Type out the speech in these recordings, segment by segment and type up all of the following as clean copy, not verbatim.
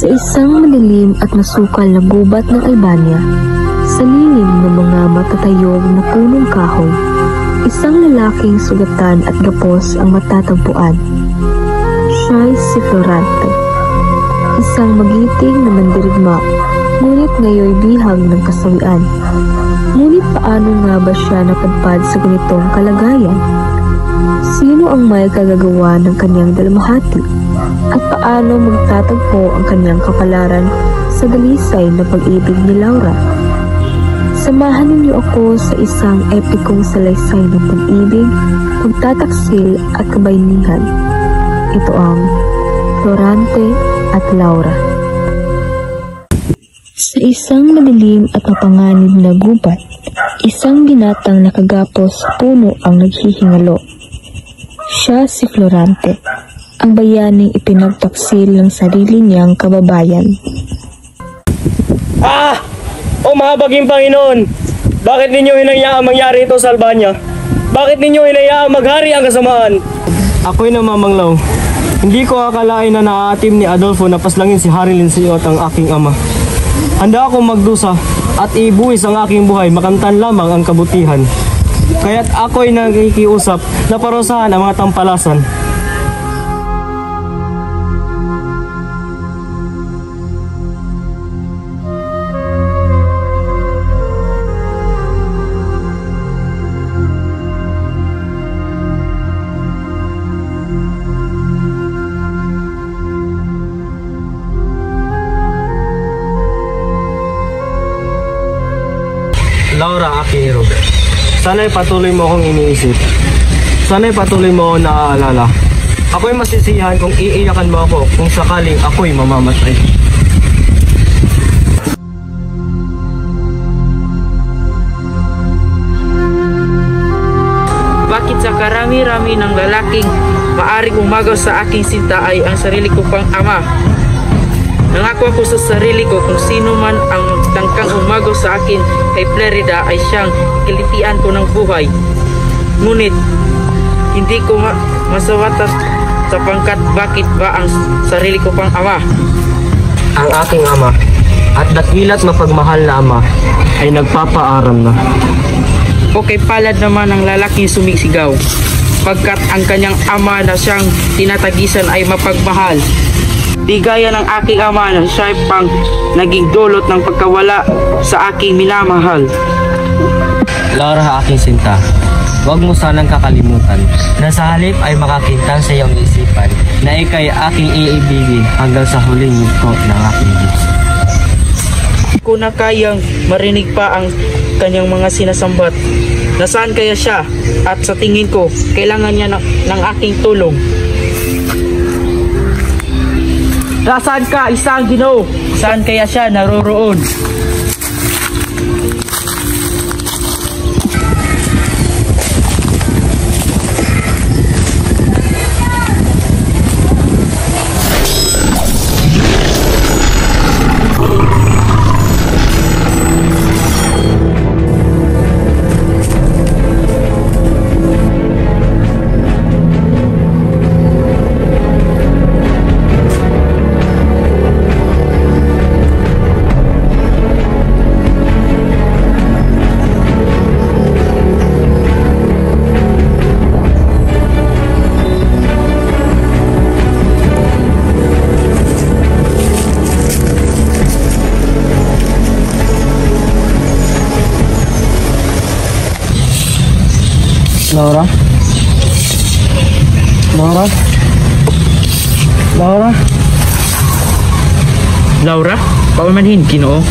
Sa isang madilim at masukal na gubat ng Albania, sa lilim ng mga matatayog na punong kahoy, isang lalaking sugatan at gapos ang matatagpuan. Siya'y si Florante, isang magiting na mandirigma, ngunit ngayoy bihag ng kasawian. Ngunit paano nga ba siya napadpad sa ganitong kalagayan? Sino ang may kagagawa ng kanyang dalamhati? At paano magtatagpo ang kanyang kapalaran sa dalisay na pag-ibig ni Laura? Samahan ninyo ako sa isang epikong salaysay ng pag-ibig, pagtataksil at kabayanihan. Ito ang Florante at Laura. Sa isang madilim at mapanganib na gubat, isang binatang nakagapos sa puno ang naghihingalo. Siya si Florante, ang bayaning ipinagtaksil ng sarili niyang kababayan. O mahabaging Panginoon, bakit ninyo hinayaang mangyari ito sa Albania? Bakit ninyo hinayaang maghari ang kasamaan? Ako'y namamanglaw. Hindi ko akalain na naaatim ni Adolfo na paslangin si Hari Lenciot ang aking ama. Handa akong magdusa at ibuwis ang aking buhay, makamtan lamang ang kabutihan. Kaya't ako'y nakikiusap na parusahan ang mga tampalasan. Laura, aking hero. Sana'y patuloy mo akong iniisip. Sana'y patuloy mo akong naaalala. Ako'y masisiyahan kung iiyakan mo ako kung sakaling ako'y mamamatay. Bakit sa karami-rami ng lalaking maaring umagaw sa aking sinta ay ang sarili ko pang ama? Nangako ako sa sarili ko kung sino man ang tangkang umagaw sa akin kay Plerida ay siyang kilitian ko ng buhay. Ngunit hindi ko masawatas sapangkat bakit ba ang sarili ko pang ama? Ang aking ama at dakilat mapagmahal na ama ay nagpapaaram na. Okay, palad naman ang lalaking sumisigaw, pagkat ang kanyang ama na siyang tinatagisan ay mapagmahal. Di gaya ng aking ama na siya pang naging dulot ng pagkawala sa aking minamahal. Laura, aking sinta, huwag mo sanang kakalimutan na sa halip ay makakintang sa iyong isipan na ikay aking iibigin hanggang sa huling yugto ng aking Diyos. Kung na kayang marinig pa ang kanyang mga sinasambat, nasaan kaya siya? At sa tingin ko, kailangan niya ng aking tulong. Nasaan ka, isang Ginoo? Saan kaya siya naroroon? Laura? Laura? Laura? Laura, paumanhin, Ginoo.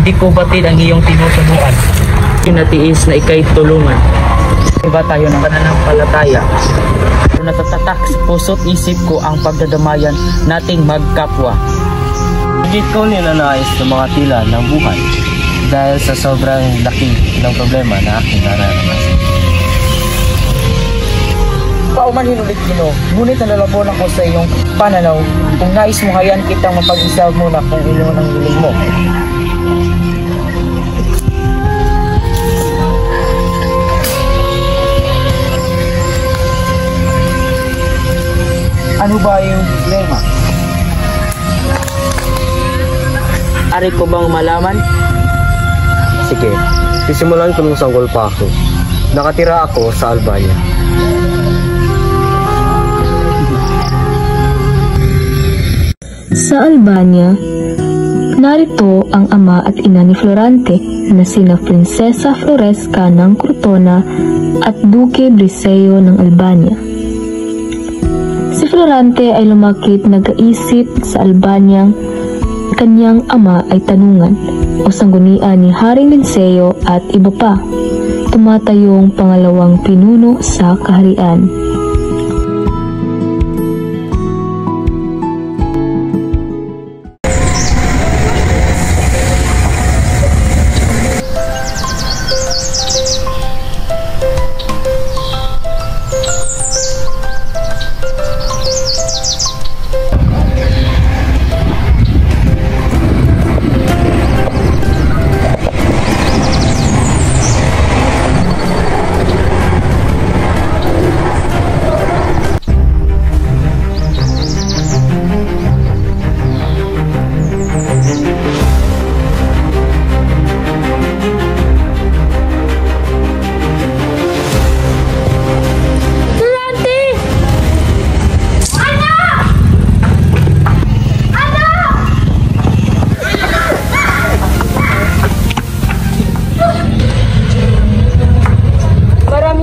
Di ko batid ang iyong tinutubuan. Kinatiis na ikay tulungan. Iba tayo ng pananampalataya. Natatatak sa puso't isip ko ang pagdadamayan nating magkapwa. Higit ko ninanais sa mga tila ng buhay dahil sa sobrang laki ng problema na aking nararanasan. Paumanhin ulit, Ginoo. Ngunit nalalabon ako sa iyong pananaw. Kung nais mo hayan kitang mapag-isa muna kung ilo ng hiling mo. Ano ba yung problema? Maaari ko bang malaman? Sige, sisimulan ko nung sanggol pa ako. Nakatira ako sa Albania. Sa Albania, narito ang ama at ina ni Florante na sina Prinsesa Floresca ng Crotona at Duque Briseo ng Albania. Si Florante ay lumakit nag-iisip sa Albanyang kanyang ama ay tanungan o sanggunian ni Haring Linceo at iba pa, tumatayong pangalawang pinuno sa kaharian.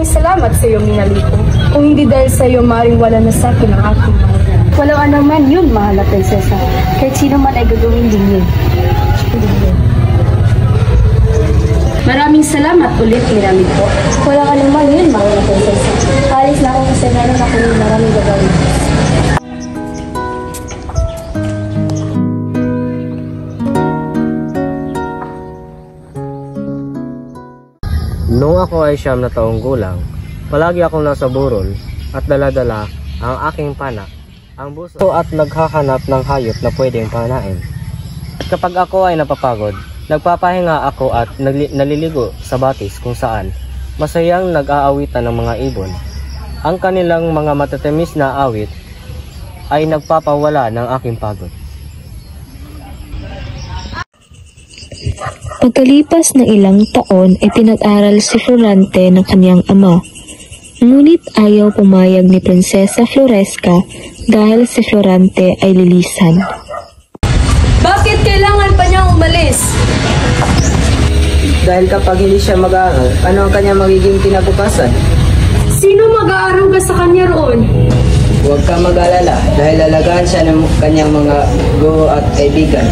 Salamat sa iyo, Minaliko. Kung hindi dahil sa iyo, maaaring wala na sa akin ang aking mga. Walang anuman yun, mahal na prinsesa. Kahit sino man ay gagawin din yun. Maraming salamat ulit, Minaliko. Walang anuman yun, mahal na prinsesa. Alis na ako kasi meron ako ng maraming gagawin. Noong ako ay 9 na taong gulang, palagi akong nasa burol at daladala ang aking panak, ang buso at naghahanap ng hayop na pwedeng panain. At kapag ako ay napapagod, nagpapahinga ako at naliligo sa batis kung saan masayang nag-aawitan ng mga ibon. Ang kanilang mga matatamis na awit ay nagpapawala ng aking pagod. Pagkalipas ng ilang taon ay pinag-aral si Florante ng kanyang ama. Ngunit ayaw pumayag ni Prinsesa Floresca dahil si Florante ay lilisan. Bakit kailangan pa niyang umalis? Dahil kapag hindi siya mag-aaral, ano ang kanyang magiging kinabukasan? Sino mag-aaral ba sa kanya roon? Huwag ka mag-alala dahil lalagaan siya ng kanyang mga guro at kaibigan.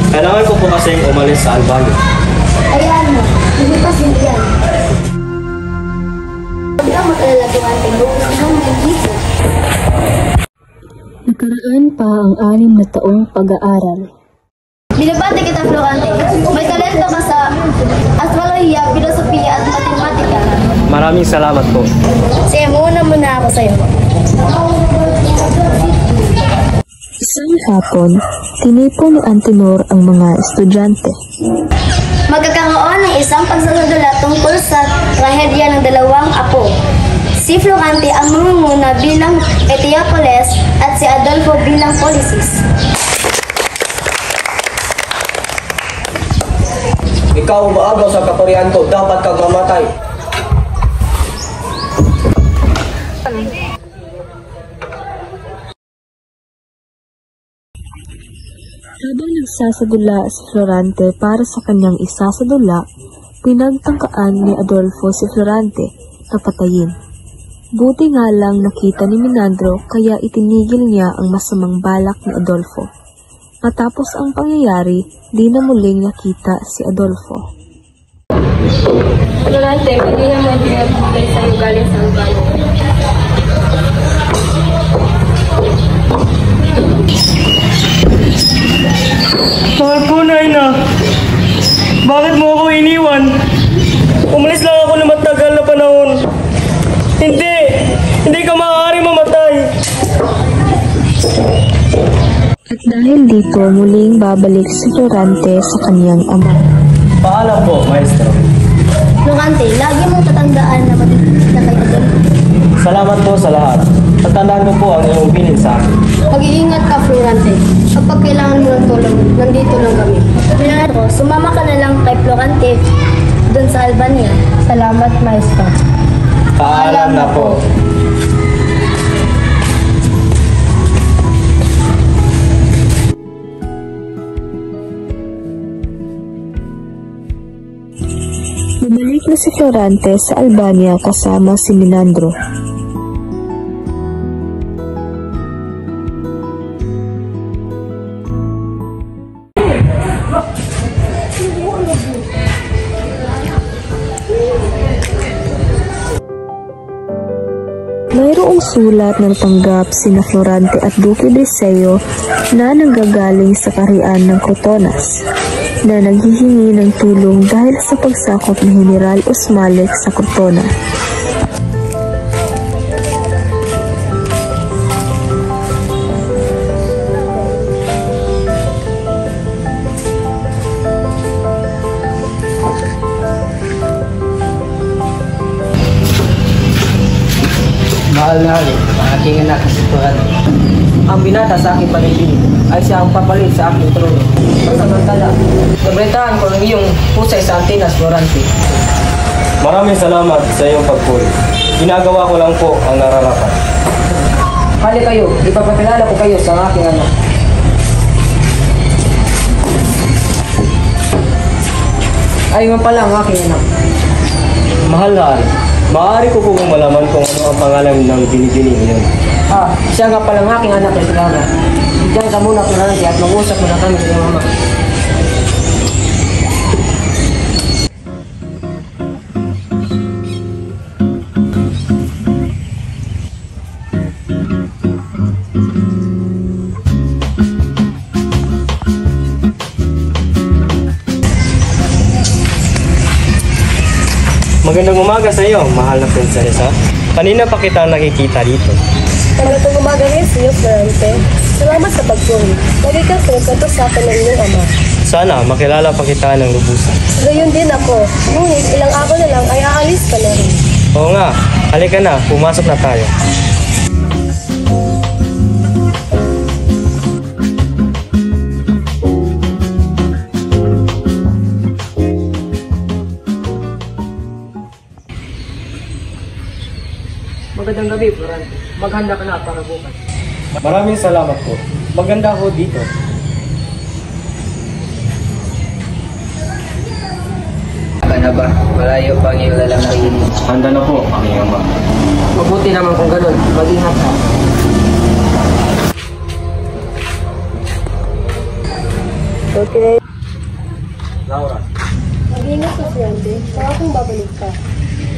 Kailangan ko po kasing umalis sa Albania. Ayan mo, hindi pa sinigyan. Huwag ka mag-alala kung ating bukas ng dito. Nakaraan pa ang 6 na taong pag-aaral. Binabati kita, Florante. May talento ka sa astrolohiya, filosofiya at matematika. Maraming salamat po. Sige, muna ako sa'yo. Isang hapon, tinipon ni Antenor ang mga estudyante. Magkakaroon ng isang pagsasadula tungkol sa trahedya ng 2 apo. Si Florante ang mamumuna bilang Eteocles at si Adolfo bilang Policis. Ikaw umaagaw sa kaparihan ko, dapat kang mamatay. Habang nagsasadula si Florante para sa kanyang isasadula, pinagtangkaan ni Adolfo si Florante na patayin. Buti nga lang nakita ni Menandro kaya itinigil niya ang masamang balak ni Adolfo. Matapos ang pangyayari, di na muling nakita si Adolfo. Florante, hindi naman pinapagay sa'yo galing sa Albania. Mahal ko na, ina. Bakit mo ako iniwan? Umalis lang ako na matagal na panahon. Hindi ka maaari mamatay. At dahil dito, muling babalik si Florante sa kaniyang ama. Paalam po, maestro. Florante, lagi mong tatandaan na matitis na kay Adolfo. Salamat po sa lahat. Tatandaan ko po ang iyong bilin sa akin. Mag-iingat ka, Florante. Kapag kailangan mo ng tulong, nandito lang kami. Leonardo, sumama ka na lang kay Florante dun sa Albania. Salamat, Maestro. Paalam na po. Bumalik na si Florante sa Albania kasama si Menandro. Mayroong sulat na natanggap sina Florante at Duque de Seo na nanggagaling sa kaharian ng Crotonas na naghihingi ng tulong dahil sa pagsakop ni General Osmalik sa Crotona. Mahal na hari, ang aking anak na si Florante. Ang binata sa aking paniginig ay siya ang papalit sa aking trono. Samantala, nabrentahan ko ng iyong pusay sa Antinas, Florante. Maraming salamat sa iyong pagpuli. Ginagawa ko lang po ang nararapat. Hali kayo, ipapakilala ko kayo sa aking anak. Ay nga pala ang aking anak. Mahal na hari, maaari ko pong malaman kung ano ang pangalan ng binibini niyo. Siya nga pala ang aking anak na si Laura. Diyan ka muna, Florante, at mag-usap muna kami sa iyong mama. Magandang umaga sa iyo, mahal na prinsesa. Kanina pa kita nakikita dito. Magandang umaga rin sa iyo, Florante. Salamat sa pagpuli. Lagi kang pinagkanto sa akin ng iyong ama. Sana makilala pa kita ng lubusan. Gayon din ako. Ngunit ilang araw na lang ay aalis ka na rin. Oo nga, halika na, pumasok na tayo. Magandang gabi, Florante. Maghanda ka na para bukas. Maraming salamat po. Maganda ho dito. Handa na ba? Malayo pa ang iyong lalaki. Handa na po ang iyong ama. Mabuti naman kung ganun. Mag-ingat ka. Okay. Laura, Mag-ingat ka, Florante. Saka kung babalik ka.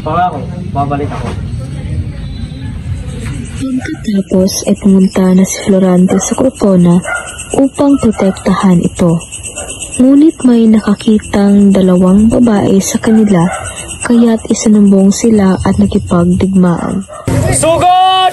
pangako, babalik ako. Pagkatapos ay pumunta na si Florante sa Crotona upang protektahan ito. Ngunit may nakakitang dalawang babae sa kanila kaya't isinambong sila at nakipagdigmaan. Sugod!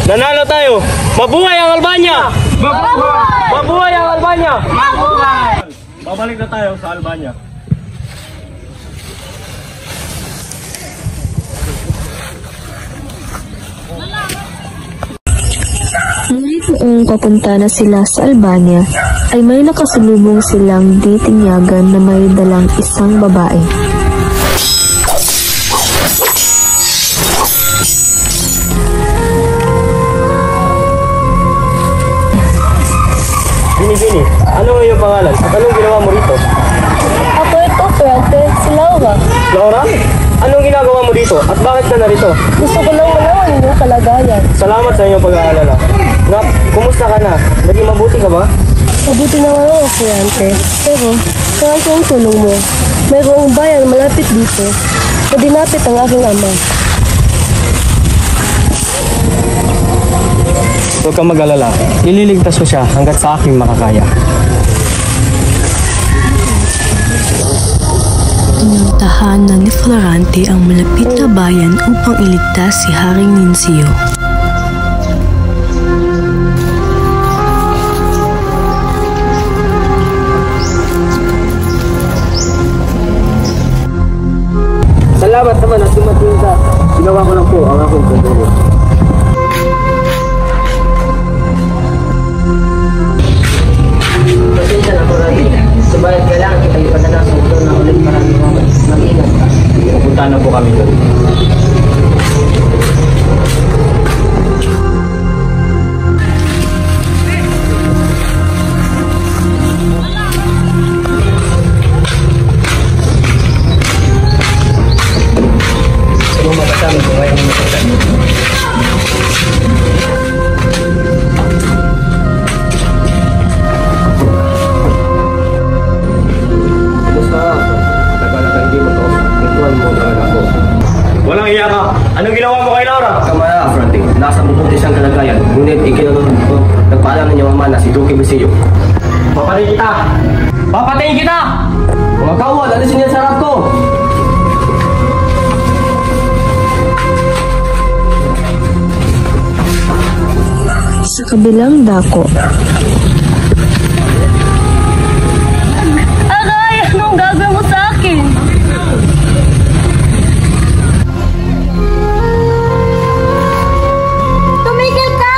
Nanalo tayo! Mabuhay ang Albania! Mabuhay! Mabuhay ang Albania! Mabuhay! Babalik na tayo sa Albania. Ngunit noong papunta na sila sa Albania, ay may nakasalubong silang ditinyagan na may dalang isang babae. Bini, ano ang iyong pangalan at anong ginawa mo rito? Ako ito, Florante. Si Laura. Laura, anong ginagawa mo dito at bakit ka narito? Gusto ko lang malaman yung kalagayan. Salamat sa inyong pag-aalala. Nak, kumusta ka na? Naging mabuti ka ba? Mabuti na nga ako, Florante. Pero, saan ko ang tulong mo? Mayroong bayan malapit dito na dinapit ang aking ama. Huwag kang mag-alala. Ililigtas ko siya hanggat sa aking makakaya. Tahanan ni Florante ang malapit na bayan upang iligtas si Haring Nuncio. Salamat naman at dumating ka. Ginawa ko lang po ang aking pagdalo. Pasensya na po natin. Subalit kailangan kita ipadala sa ulo na ulit marami mag-ingat ka. Pupunta na po kami doon. Kasama ko ngayon ng matagay. Walang iya ka. Anong ginawa mo kay Laura? Kamara, Frante. Nasa mabuti siyang kalagayan. Ngunit ikinunod ko. Nagpaalam ng iyong ama na si Duque Visillo. Papatayin kita! Papatayin kita! Mga kawal, alisin niya sa harap ko! Sa kabilang dako, Aray! Anong gagawin mo sa akin? Tumigil ka!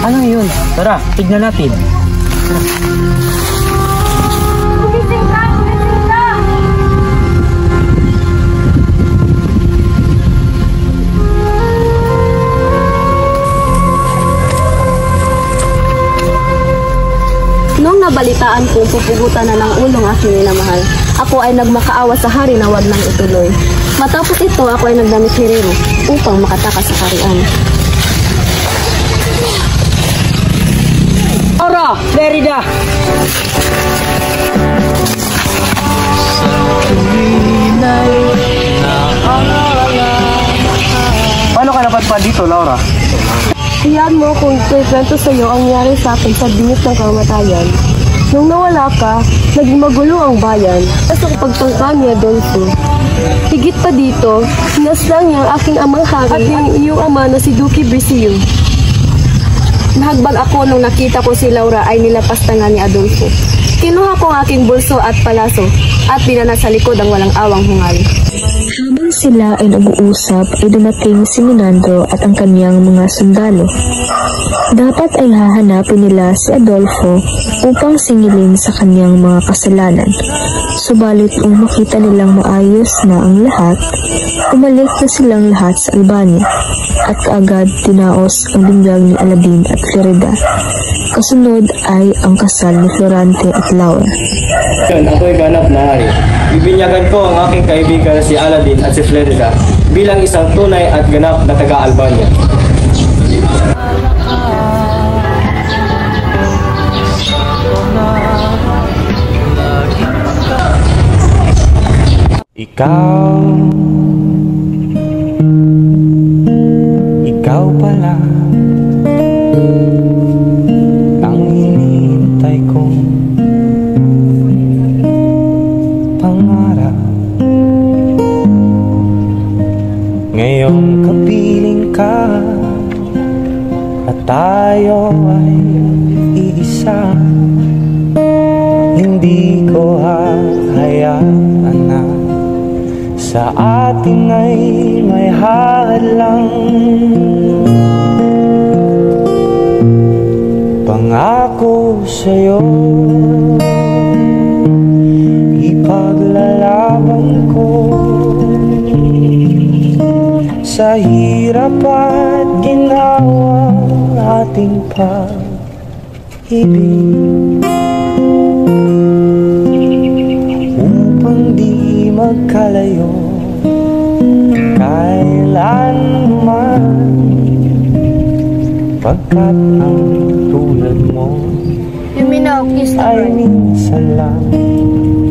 Ano yun? Tara, tignan natin. Gumising ka! Gumising ka! Noong nabalitaan kong pupugutan na ng ulong aking minamahal, ako ay nagmakaawa sa hari na wag nang ituloy. Matapos ito, ako ay nagdamit hirero upang makatakas sa karian. Laura! Merida! Paano ka napadpad dito, Laura? Iyan mo kung kwento sa iyo ang nangyari sa akin sa bingit ng kamatayan. Nung nawala ka, naging magulo ang bayan sa pagtangka ni Adolfo. Higit pa dito, sinaslang niya ang aking amang hari at yung iyong ama na si Duque Visillo. Nahagbag ako nung nakita ko si Laura ay nilapastangan ni Adolfo. Kinuha ko ang aking bulso at palaso at binana sa likod ang walang awang hungal. habang sila ay nag-uusap ay dumating si Menandro at ang kanyang mga sundalo. Dapat ay hahanapin nila si Adolfo upang singilin sa kanyang mga kasalanan. Subalit kung makita nilang maayos na ang lahat, umalik na silang lahat sa Albania at kaagad tinaos ang binyag ni Aladin at Florida. Kasunod ay ang kasal ni Florante at Laura. Yun, ako'y ganap na hari. Bibinyagan ko ang aking kaibigan si Aladin at si Florida bilang isang tunay at ganap na taga-Albania. Ikaw pala ang hinihintay kong pangarap. Ngayong kapiling ka at tayo ay iisa, hindi ko hahayaan na sa atin ay may hadlang. Pangako sa'yo, ipaglalaban ko sa hirap at ginawa ating pag-ibig, upang di magkalayo kailanman, pagkat ang tulad mo ay minsan lang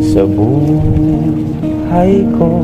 sa buhay ko.